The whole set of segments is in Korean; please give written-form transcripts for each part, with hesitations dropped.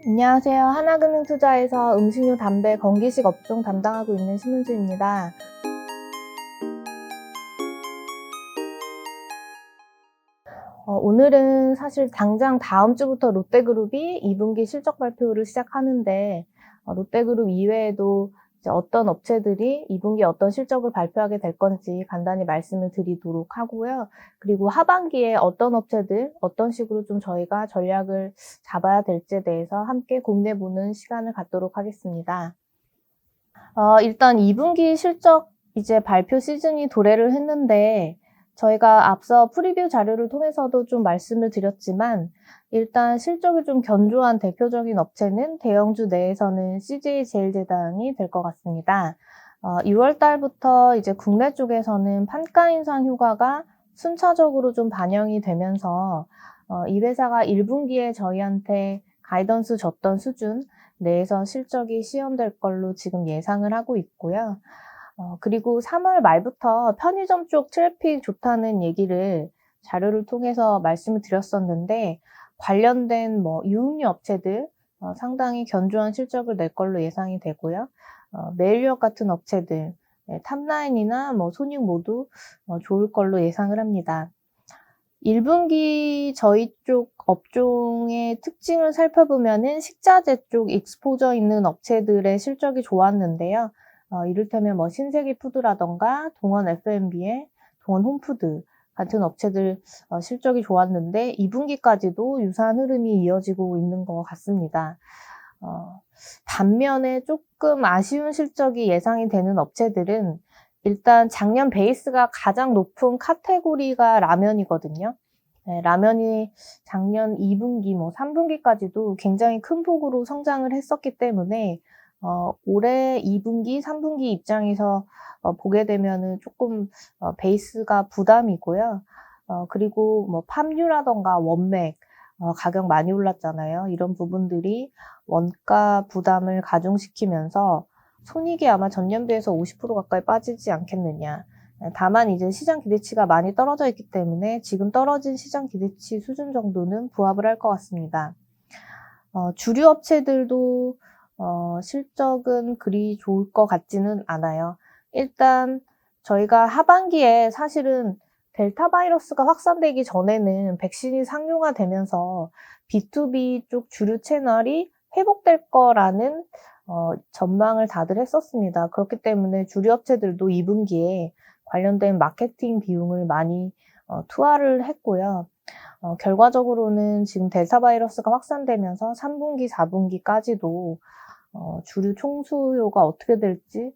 안녕하세요. 하나금융투자에서 음식료, 담배, 건기식 업종 담당하고 있는 신은주입니다. 오늘은 사실 당장 다음 주부터 롯데그룹이 2분기 실적 발표를 시작하는데 롯데그룹 이외에도 이제 어떤 업체들이 2분기에 어떤 실적을 발표하게 될 건지 간단히 말씀을 드리도록 하고요. 그리고 하반기에 어떤 업체들, 어떤 식으로 좀 저희가 전략을 잡아야 될지에 대해서 함께 고민해보는 시간을 갖도록 하겠습니다. 일단 2분기 실적 이제 발표 시즌이 도래를 했는데 저희가 앞서 프리뷰 자료를 통해서도 좀 말씀을 드렸지만 일단 실적이 좀 견조한 대표적인 업체는 대형주 내에서는 CJ제일제당이 될 것 같습니다. 6월 달부터 이제 국내 쪽에서는 판가 인상 효과가 순차적으로 좀 반영이 되면서 이 회사가 1분기에 저희한테 가이던스 줬던 수준 내에서 실적이 시현될 걸로 지금 예상을 하고 있고요. 그리고 3월 말부터 편의점 쪽 트래픽 좋다는 얘기를 자료를 통해서 말씀을 드렸었는데 관련된 유흥류 업체들 상당히 견조한 실적을 낼 걸로 예상이 되고요. 메일유업 같은 업체들, 탑라인이나 손익 모두 좋을 걸로 예상을 합니다. 1분기 저희 쪽 업종의 특징을 살펴보면은 식자재 쪽 익스포저 있는 업체들의 실적이 좋았는데요. 이를테면 신세계 푸드라던가 동원 F&B의 동원 홈푸드 같은 업체들 실적이 좋았는데 2분기까지도 유사한 흐름이 이어지고 있는 것 같습니다. 반면에 조금 아쉬운 실적이 예상이 되는 업체들은 일단 작년 베이스가 가장 높은 카테고리가 라면이거든요. 네, 라면이 작년 2분기, 3분기까지도 굉장히 큰 폭으로 성장을 했었기 때문에 올해 2분기, 3분기 입장에서 보게 되면은 조금 베이스가 부담이고요. 그리고 팜유라던가 원맥 가격 많이 올랐잖아요. 이런 부분들이 원가 부담을 가중시키면서 손익이 아마 전년 비해서 50% 가까이 빠지지 않겠느냐. 다만 이제 시장 기대치가 많이 떨어져 있기 때문에 지금 떨어진 시장 기대치 수준 정도는 부합을 할 것 같습니다. 주류 업체들도 실적은 그리 좋을 것 같지는 않아요. 일단 저희가 하반기에 사실은 델타 바이러스가 확산되기 전에는 백신이 상용화되면서 B2B 쪽 주류 채널이 회복될 거라는 전망을 다들 했었습니다. 그렇기 때문에 주류 업체들도 2분기에 관련된 마케팅 비용을 많이 투하를 했고요. 결과적으로는 지금 델타 바이러스가 확산되면서 3분기, 4분기까지도 주류 총수요가 어떻게 될지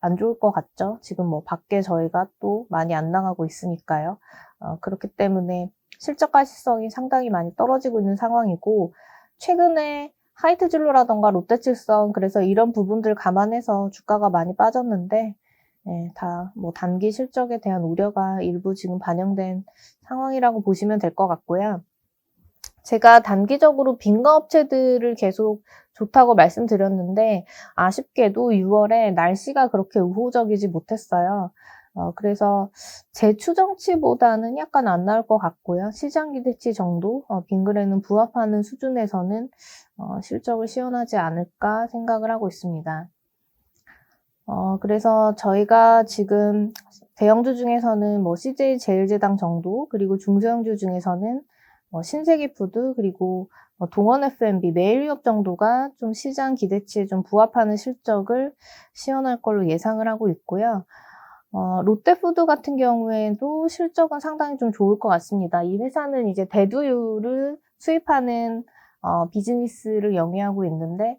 안 좋을 것 같죠. 지금 밖에 저희가 또 많이 안 나가고 있으니까요. 그렇기 때문에 실적 가시성이 상당히 많이 떨어지고 있는 상황이고 최근에 하이트진로라던가 롯데칠성 그래서 이런 부분들 감안해서 주가가 많이 빠졌는데 다 단기 실적에 대한 우려가 일부 지금 반영된 상황이라고 보시면 될 것 같고요. 제가 단기적으로 빈과업체들을 계속 좋다고 말씀드렸는데 아쉽게도 6월에 날씨가 그렇게 우호적이지 못했어요. 그래서 제 추정치보다는 약간 안 나올 것 같고요. 시장 기대치 정도 빈글에는 부합하는 수준에서는 실적을 시현하지 않을까 생각을 하고 있습니다. 그래서 저희가 지금 대형주 중에서는 CJ제일제당 정도, 그리고 중소형주 중에서는 신세계푸드, 그리고 동원 F&B, 메일유업 정도가 좀 시장 기대치에 좀 부합하는 실적을 시현할 걸로 예상을 하고 있고요. 롯데푸드 같은 경우에도 실적은 상당히 좀 좋을 것 같습니다. 이 회사는 이제 대두유를 수입하는 비즈니스를 영위하고 있는데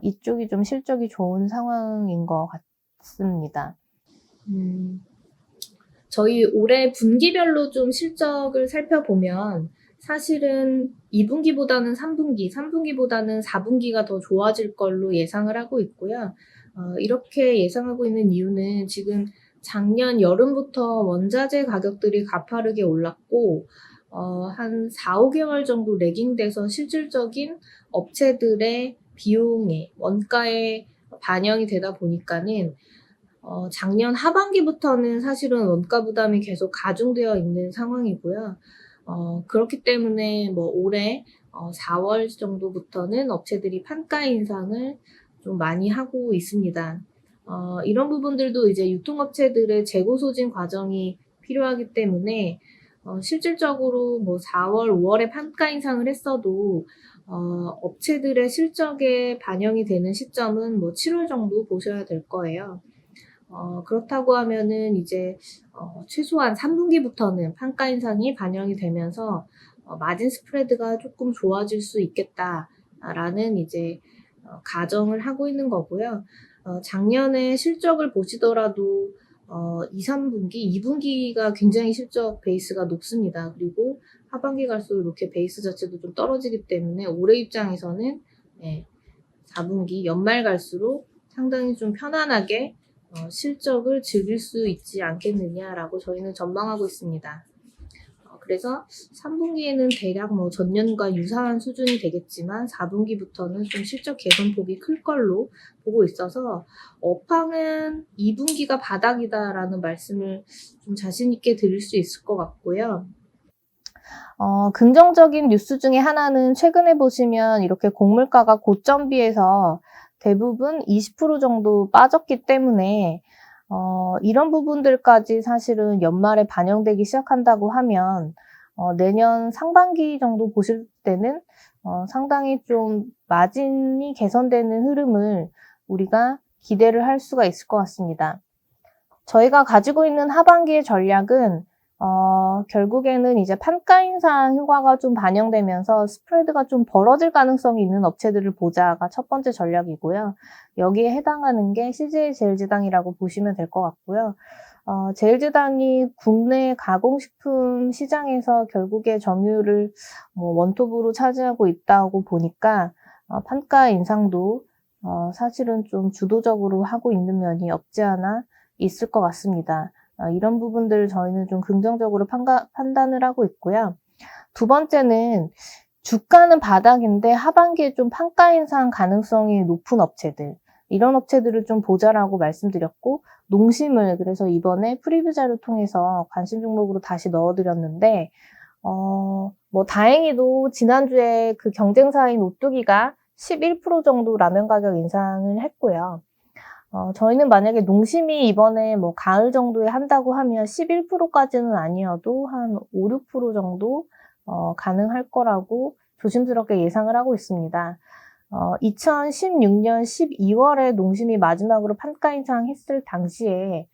이쪽이 좀 실적이 좋은 상황인 것 같습니다. 저희 올해 분기별로 좀 실적을 살펴보면 사실은 2분기보다는 3분기, 3분기보다는 4분기가 더 좋아질 걸로 예상을 하고 있고요. 이렇게 예상하고 있는 이유는 지금 작년 여름부터 원자재 가격들이 가파르게 올랐고, 한 4, 5개월 정도 레깅돼서 실질적인 업체들의 비용에, 원가에 반영이 되다 보니까는 작년 하반기부터는 사실은 원가 부담이 계속 가중되어 있는 상황이고요. 그렇기 때문에 올해 4월 정도부터는 업체들이 판가 인상을 좀 많이 하고 있습니다. 이런 부분들도 이제 유통업체들의 재고 소진 과정이 필요하기 때문에 실질적으로 뭐 4월, 5월에 판가 인상을 했어도 업체들의 실적에 반영이 되는 시점은 뭐 7월 정도 보셔야 될 거예요. 그렇다고 하면은 이제 최소한 3분기부터는 판가 인상이 반영이 되면서 마진 스프레드가 조금 좋아질 수 있겠다라는 이제 가정을 하고 있는 거고요. 작년에 실적을 보시더라도 2, 3분기, 2분기가 굉장히 실적 베이스가 높습니다. 그리고 하반기 갈수록 이렇게 베이스 자체도 좀 떨어지기 때문에 올해 입장에서는 4분기, 연말 갈수록 상당히 좀 편안하게 실적을 즐길 수 있지 않겠느냐라고 저희는 전망하고 있습니다. 그래서 3분기에는 대략 뭐 전년과 유사한 수준이 되겠지만 4분기부터는 좀 실적 개선폭이 클 걸로 보고 있어서 업황은 2분기가 바닥이다라는 말씀을 좀 자신 있게 드릴 수 있을 것 같고요. 긍정적인 뉴스 중에 하나는 최근에 보시면 이렇게 곡물가가 고점비해서 대부분 20% 정도 빠졌기 때문에 이런 부분들까지 사실은 연말에 반영되기 시작한다고 하면 내년 상반기 정도 보실 때는 상당히 좀 마진이 개선되는 흐름을 우리가 기대를 할 수가 있을 것 같습니다. 저희가 가지고 있는 하반기의 전략은 결국에는 이제 판가 인상 효과가 좀 반영되면서 스프레드가 좀 벌어질 가능성이 있는 업체들을 보자가 첫 번째 전략이고요. 여기에 해당하는 게 CJ 제일제당이라고 보시면 될 것 같고요. 제일제당이 국내 가공식품 시장에서 결국에 점유율을 원톱으로 차지하고 있다고 보니까 판가 인상도 사실은 좀 주도적으로 하고 있는 면이 없지 않아 있을 것 같습니다. 이런 부분들 저희는 좀 긍정적으로 판단을 하고 있고요. 두 번째는 주가는 바닥인데 하반기에 좀 판가 인상 가능성이 높은 업체들, 이런 업체들을 좀 보자라고 말씀드렸고, 농심을 그래서 이번에 프리뷰 자료 통해서 관심 종목으로 다시 넣어드렸는데 뭐 다행히도 지난주에 그 경쟁사인 오뚜기가 11% 정도 라면 가격 인상을 했고요. 저희는 만약에 농심이 이번에 뭐 가을 정도에 한다고 하면 11%까지는 아니어도 한 5, 6% 정도 가능할 거라고 조심스럽게 예상을 하고 있습니다. 2016년 12월에 농심이 마지막으로 판가 인상했을 당시에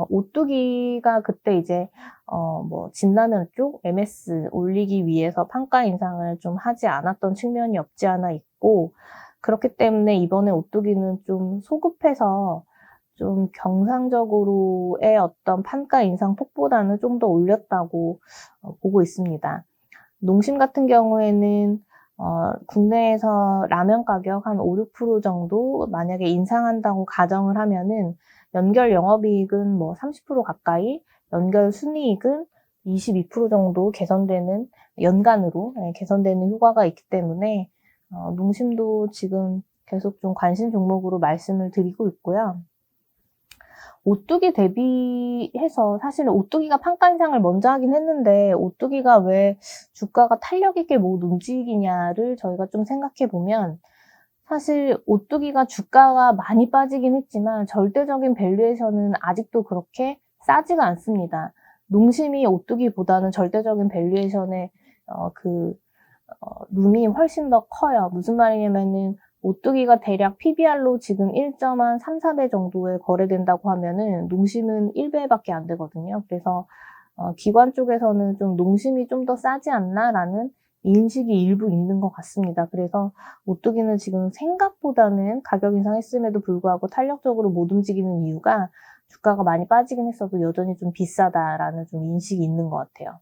오뚜기가 그때 이제 뭐 진라면 쪽 MS 올리기 위해서 판가 인상을 좀 하지 않았던 측면이 없지 않아 있고, 그렇기 때문에 이번에 오뚜기는 좀 소급해서 좀 경상적으로의 어떤 판가 인상 폭보다는 좀 더 올렸다고 보고 있습니다. 농심 같은 경우에는 국내에서 라면 가격 한 5, 6% 정도 만약에 인상한다고 가정을 하면은 연결 영업이익은 뭐 30% 가까이, 연결 순이익은 22% 정도 개선되는, 연간으로 개선되는 효과가 있기 때문에 농심도 지금 계속 좀 관심 종목으로 말씀을 드리고 있고요. 오뚜기 대비해서 사실은 오뚜기가 판가 인상을 먼저 하긴 했는데 오뚜기가 왜 주가가 탄력 있게 못 움직이냐를 저희가 좀 생각해 보면, 사실 오뚜기가 주가가 많이 빠지긴 했지만 절대적인 밸류에이션은 아직도 그렇게 싸지가 않습니다. 농심이 오뚜기보다는 절대적인 밸류에이션의 룸이 훨씬 더 커요. 무슨 말이냐면은 오뚜기가 대략 PBR로 지금 1.3, 4배 정도에 거래된다고 하면은 농심은 1배밖에 안 되거든요. 그래서 기관 쪽에서는 좀 농심이 좀 더 싸지 않나라는 인식이 일부 있는 것 같습니다. 그래서 오뚜기는 지금 생각보다는 가격 인상했음에도 불구하고 탄력적으로 못 움직이는 이유가 주가가 많이 빠지긴 했어도 여전히 좀 비싸다라는 좀 인식이 있는 것 같아요.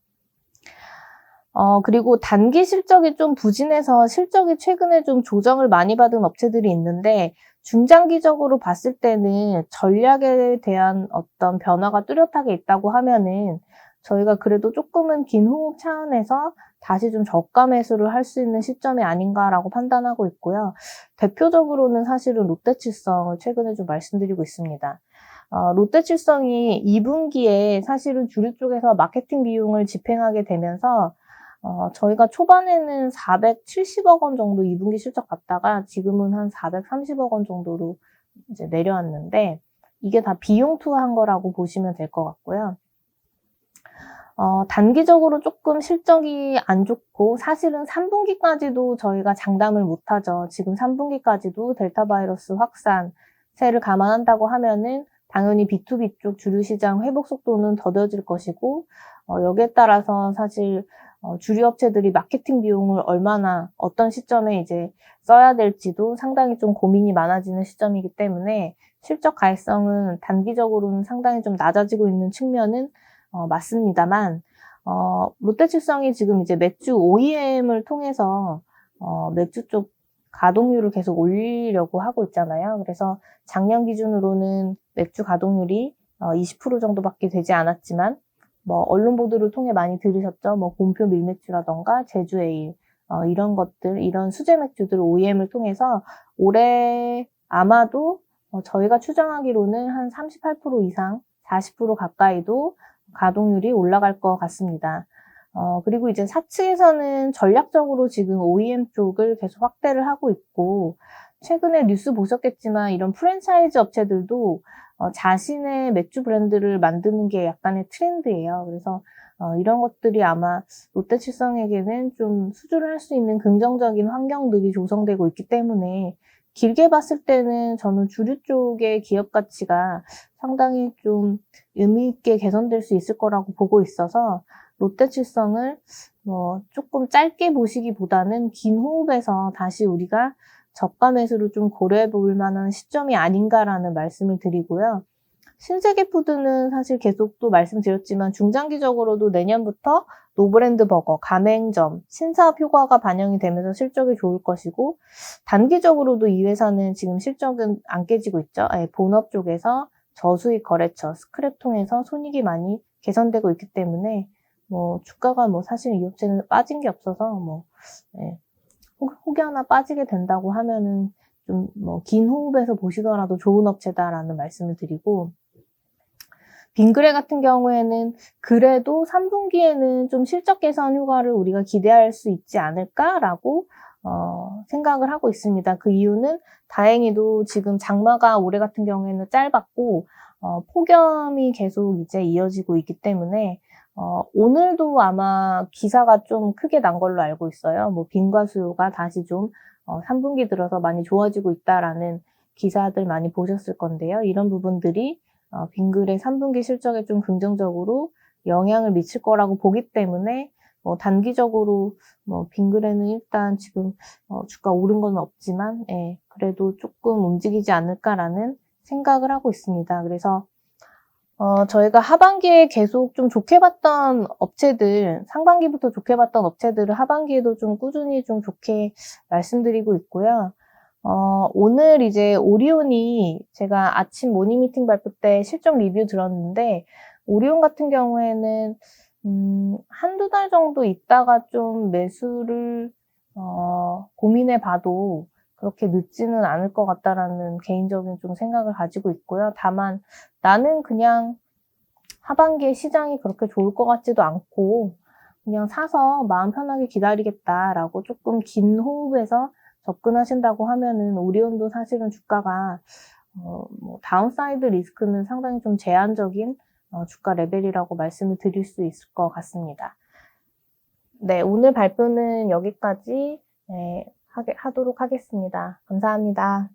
그리고 단기 실적이 좀 부진해서 실적이 최근에 좀 조정을 많이 받은 업체들이 있는데, 중장기적으로 봤을 때는 전략에 대한 어떤 변화가 뚜렷하게 있다고 하면은 저희가 그래도 조금은 긴 호흡 차원에서 다시 좀 저가 매수를 할 수 있는 시점이 아닌가라고 판단하고 있고요. 대표적으로는 사실은 롯데칠성을 최근에 좀 말씀드리고 있습니다. 롯데칠성이 2분기에 사실은 주류 쪽에서 마케팅 비용을 집행하게 되면서 저희가 초반에는 470억 원 정도 2분기 실적 봤다가 지금은 한 430억 원 정도로 이제 내려왔는데 이게 다 비용 투하한 거라고 보시면 될 것 같고요. 단기적으로 조금 실적이 안 좋고 사실은 3분기까지도 저희가 장담을 못하죠. 지금 3분기까지도 델타 바이러스 확산세를 감안한다고 하면은 당연히 B2B 쪽 주류 시장 회복 속도는 더뎌질 것이고 여기에 따라서 사실 주류 업체들이 마케팅 비용을 얼마나 어떤 시점에 이제 써야 될지도 상당히 좀 고민이 많아지는 시점이기 때문에 실적 가액성은 단기적으로는 상당히 좀 낮아지고 있는 측면은 맞습니다만 롯데칠성이 지금 이제 맥주 OEM을 통해서 맥주 쪽 가동률을 계속 올리려고 하고 있잖아요. 그래서 작년 기준으로는 맥주 가동률이 20% 정도밖에 되지 않았지만 뭐 언론 보도를 통해 많이 들으셨죠. 뭐 곰표 밀맥주라던가 제주 에일 이런 것들, 이런 수제 맥주들 OEM을 통해서 올해 아마도 저희가 추정하기로는 한 38% 이상, 40% 가까이도 가동률이 올라갈 것 같습니다. 그리고 이제 사측에서는 전략적으로 지금 OEM 쪽을 계속 확대를 하고 있고, 최근에 뉴스 보셨겠지만 이런 프랜차이즈 업체들도 자신의 맥주 브랜드를 만드는 게 약간의 트렌드예요. 그래서 이런 것들이 아마 롯데칠성에게는 좀 수주를 할 수 있는 긍정적인 환경들이 조성되고 있기 때문에 길게 봤을 때는 저는 주류 쪽의 기업 가치가 상당히 좀 의미 있게 개선될 수 있을 거라고 보고 있어서 롯데칠성을 조금 짧게 보시기보다는 긴 호흡에서 다시 우리가 저가 매수를 좀 고려해 볼 만한 시점이 아닌가라는 말씀을 드리고요. 신세계푸드는 사실 계속 또 말씀드렸지만 중장기적으로도 내년부터 노브랜드 버거, 가맹점, 신사업 효과가 반영이 되면서 실적이 좋을 것이고 단기적으로도 이 회사는 지금 실적은 안 깨지고 있죠. 본업 쪽에서 저수익 거래처, 스크랩 통해서 손익이 많이 개선되고 있기 때문에 주가가 사실 이 업체는 빠진 게 없어서 혹여나 빠지게 된다고 하면은 좀 긴 호흡에서 보시더라도 좋은 업체다라는 말씀을 드리고 빙그레 같은 경우에는 그래도 3분기에는 좀 실적 개선 효과를 우리가 기대할 수 있지 않을까라고 생각을 하고 있습니다. 그 이유는 다행히도 지금 장마가 올해 같은 경우에는 짧았고 폭염이 계속 이제 이어지고 있기 때문에 오늘도 아마 기사가 좀 크게 난 걸로 알고 있어요. 빈과 수요가 다시 좀 3분기 들어서 많이 좋아지고 있다라는 기사들 많이 보셨을 건데요. 이런 부분들이 빙그레 3분기 실적에 좀 긍정적으로 영향을 미칠 거라고 보기 때문에 단기적으로 빙그레는 일단 지금 주가 오른 건 없지만 그래도 조금 움직이지 않을까라는 생각을 하고 있습니다. 그래서 저희가 하반기에 계속 좀 좋게 봤던 업체들, 상반기부터 좋게 봤던 업체들을 하반기에도 좀 꾸준히 좀 좋게 말씀드리고 있고요. 오늘 이제 오리온이 제가 아침 모닝 미팅 발표 때 실적 리뷰 들었는데, 오리온 같은 경우에는, 한두 달 정도 있다가 좀 매수를, 고민해 봐도 그렇게 늦지는 않을 것 같다라는 개인적인 좀 생각을 가지고 있고요. 다만, 나는 그냥 하반기에 시장이 그렇게 좋을 것 같지도 않고, 그냥 사서 마음 편하게 기다리겠다라고 조금 긴 호흡에서 접근하신다고 하면은 오리온도 사실은 주가가 다운사이드 리스크는 상당히 좀 제한적인 주가 레벨이라고 말씀을 드릴 수 있을 것 같습니다. 네, 오늘 발표는 여기까지 하도록 하겠습니다. 감사합니다.